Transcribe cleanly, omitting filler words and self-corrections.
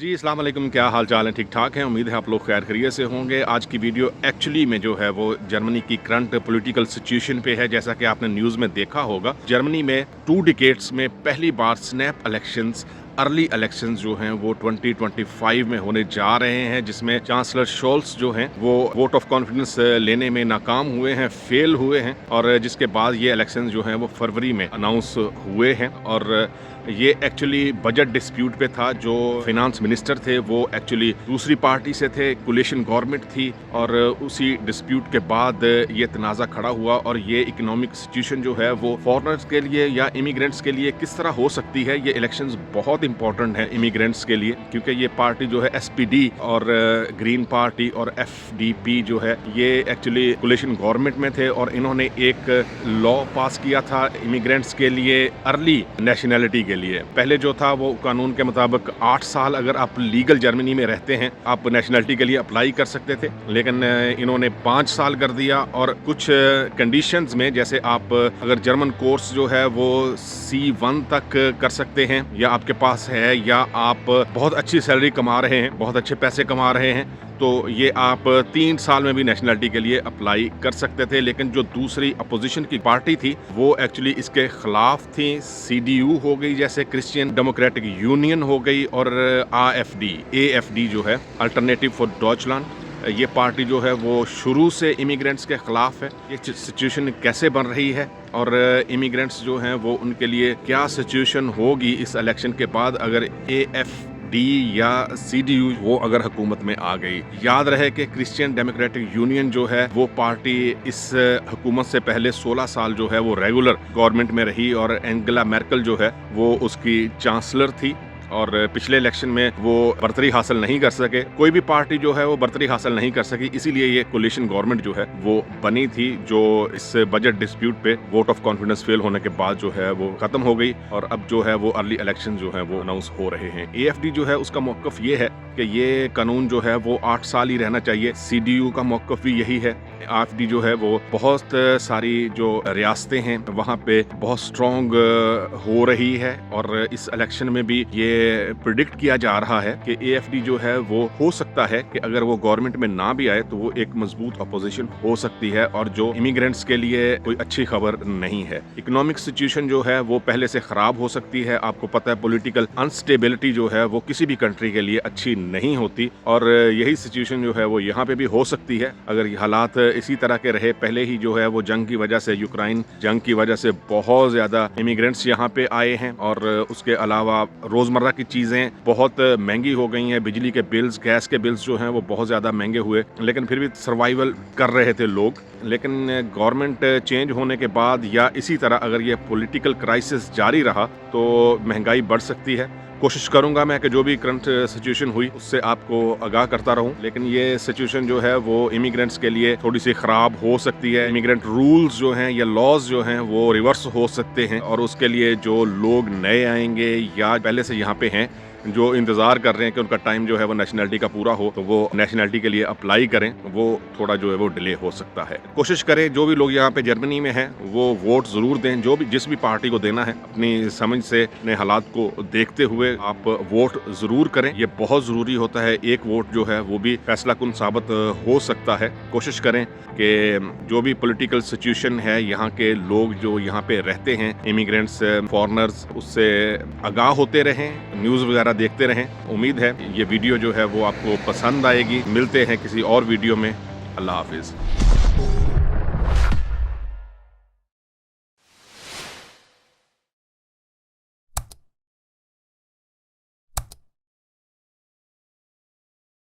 जी, अस्सलाम वालेकुम। क्या हाल चाल है? ठीक ठाक हैं। उम्मीद है आप लोग खैर खैरियत से होंगे। आज की वीडियो एक्चुअली में जो है वो जर्मनी की करंट पॉलिटिकल सिचुएशन पे है। जैसा कि आपने न्यूज़ में देखा होगा, जर्मनी में 2 डिकेड्स में पहली बार स्नैप इलेक्शंस, अर्ली इलेक्शंस जो हैं वो 2025 में होने जा रहे हैं, जिसमें चांसलर शोल्स जो हैं वो वोट ऑफ कॉन्फिडेंस लेने में नाकाम हुए हैं, फेल हुए हैं, और जिसके बाद ये इलेक्शंस जो हैं वो फरवरी में अनाउंस हुए हैं। और ये एक्चुअली बजट डिस्प्यूट पे था। जो फिनांस मिनिस्टर थे वो एक्चुअली दूसरी पार्टी से थे, कोलिशन गवर्नमेंट थी, और उसी डिस्प्यूट के बाद ये तनाज़ा खड़ा हुआ। और ये इकोनॉमिक सिचुएशन जो है वो फॉरेनर्स के लिए या इमिग्रेंट्स के लिए किस तरह हो सकती है, ये इलेक्शंस बहुत इंपॉर्टेंट है इमिग्रेंट्स के लिए, क्योंकि ये पार्टी जो है SPD और ग्रीन पार्टी और FDP जो है ये एक्चुअली कोलिशन गवर्नमेंट में थे, और इन्होंने एक लॉ पास किया था इमिग्रेंट्स के लिए अर्ली नेशनैलिटी के लिए। पहले जो था वो कानून के मुताबिक 8 साल अगर आप लीगल जर्मनी में रहते हैं आप नेशनैलिटी के लिए अप्लाई कर सकते थे, लेकिन इन्होंने 5 साल कर दिया। और कुछ कंडीशंस में, जैसे आप अगर जर्मन कोर्स जो है वो C1 तक कर सकते हैं, या आपके पास है, या आप बहुत अच्छी सैलरी कमा रहे हैं, बहुत अच्छे पैसे कमा रहे हैं, तो ये आप 3 साल में भी नेशनैलिटी के लिए अप्लाई कर सकते थे। लेकिन जो दूसरी अपोजिशन की पार्टी थी वो एक्चुअली इसके खिलाफ थी। CDU हो गई, जैसे क्रिश्चियन डेमोक्रेटिक यूनियन हो गई, और AFD जो है, अल्टरनेटिव फॉर डॉइचलैंड, ये पार्टी जो है वो शुरू से इमिग्रेंट्स के खिलाफ है। ये सिचुएशन कैसे बन रही है और इमिग्रेंट्स जो हैं वो उनके लिए क्या सिचुएशन होगी इस इलेक्शन के बाद अगर AFD या CDU वो अगर हुकूमत में आ गई। याद रहे कि क्रिश्चियन डेमोक्रेटिक यूनियन जो है वो पार्टी इस हुकूमत से पहले 16 साल जो है वो रेगुलर गवर्नमेंट में रही, और एंगेला मेर्केल जो है वो उसकी चांसलर थी, और पिछले इलेक्शन में वो बढ़तरी हासिल नहीं कर सके। कोई भी पार्टी जो है वो बढ़तरी हासिल नहीं कर सकी, इसीलिए ये कोलिशन गवर्नमेंट जो है वो बनी थी, जो इस बजट डिस्प्यूट पे वोट ऑफ कॉन्फिडेंस फेल होने के बाद जो है वो खत्म हो गई, और अब जो है वो अर्ली इलेक्शन जो है वो अनाउंस हो रहे हैं। AFD जो है उसका मौक़िफ़ ये है कि ये कानून जो है वो 8 साल ही रहना चाहिए। CDU का मौक़िफ़ भी यही है। AFD जो है वो बहुत सारी जो रियासतें हैं वहाँ पे बहुत स्ट्रॉन्ग हो रही है, और इस इलेक्शन में भी ये प्रिडिक्ट किया जा रहा है कि AFD जो है वो हो सकता है कि अगर वो गवर्नमेंट में ना भी आए तो वो एक मजबूत अपोजिशन हो सकती है, और जो इमिग्रेंट्स के लिए कोई अच्छी खबर नहीं है। इकोनॉमिक सिचुएशन जो है वो पहले से खराब हो सकती है। आपको पता है पॉलिटिकल अनस्टेबिलिटी जो है वो किसी भी कंट्री के लिए अच्छी नहीं होती, और यही सिचुएशन जो है वो यहाँ पे भी हो सकती है अगर ये हालात इसी तरह के रहे। पहले ही जो है वो जंग की वजह से, यूक्रेन जंग की वजह से बहुत ज्यादा इमिग्रेंट्स यहाँ पे आए हैं, और उसके अलावा रोजमर्रा की चीजें बहुत महंगी हो गई हैं। बिजली के बिल्स, गैस के बिल्स जो हैं वो बहुत ज़्यादा महंगे हुए, लेकिन फिर भी सर्वाइवल कर रहे थे लोग। लेकिन गवर्नमेंट चेंज होने के बाद, या इसी तरह अगर ये पॉलिटिकल क्राइसिस जारी रहा तो महंगाई बढ़ सकती है। कोशिश करूंगा मैं कि जो भी करंट सिचुएशन हुई उससे आपको आगाह करता रहूं, लेकिन ये सिचुएशन जो है वो इमिग्रेंट्स के लिए थोड़ी सी खराब हो सकती है। इमिग्रेंट रूल्स जो हैं या लॉज जो हैं वो रिवर्स हो सकते हैं, और उसके लिए जो लोग नए आएंगे या पहले से यहाँ पे हैं जो इंतज़ार कर रहे हैं कि उनका टाइम जो है वो नेशनैलिटी का पूरा हो, तो वो नेशनैलिटी के लिए अप्लाई करें, वो थोड़ा जो है वो डिले हो सकता है। कोशिश करें जो भी लोग यहाँ पे जर्मनी में हैं वो वोट ज़रूर दें, जो भी जिस भी पार्टी को देना है अपनी समझ से, अपने हालात को देखते हुए आप वोट ज़रूर करें। ये बहुत ज़रूरी होता है। एक वोट जो है वो भी फैसला कुन साबित हो सकता है। कोशिश करें कि जो भी पॉलिटिकल सिचुएशन है, यहाँ के लोग जो यहाँ पे रहते हैं, इमिग्रेंट्स, फॉरेनर्स, उससे आगाह होते रहें, न्यूज़ वगैरह देखते रहें। उम्मीद है ये वीडियो जो है वो आपको पसंद आएगी। मिलते हैं किसी और वीडियो में। अल्लाह हाफिज़।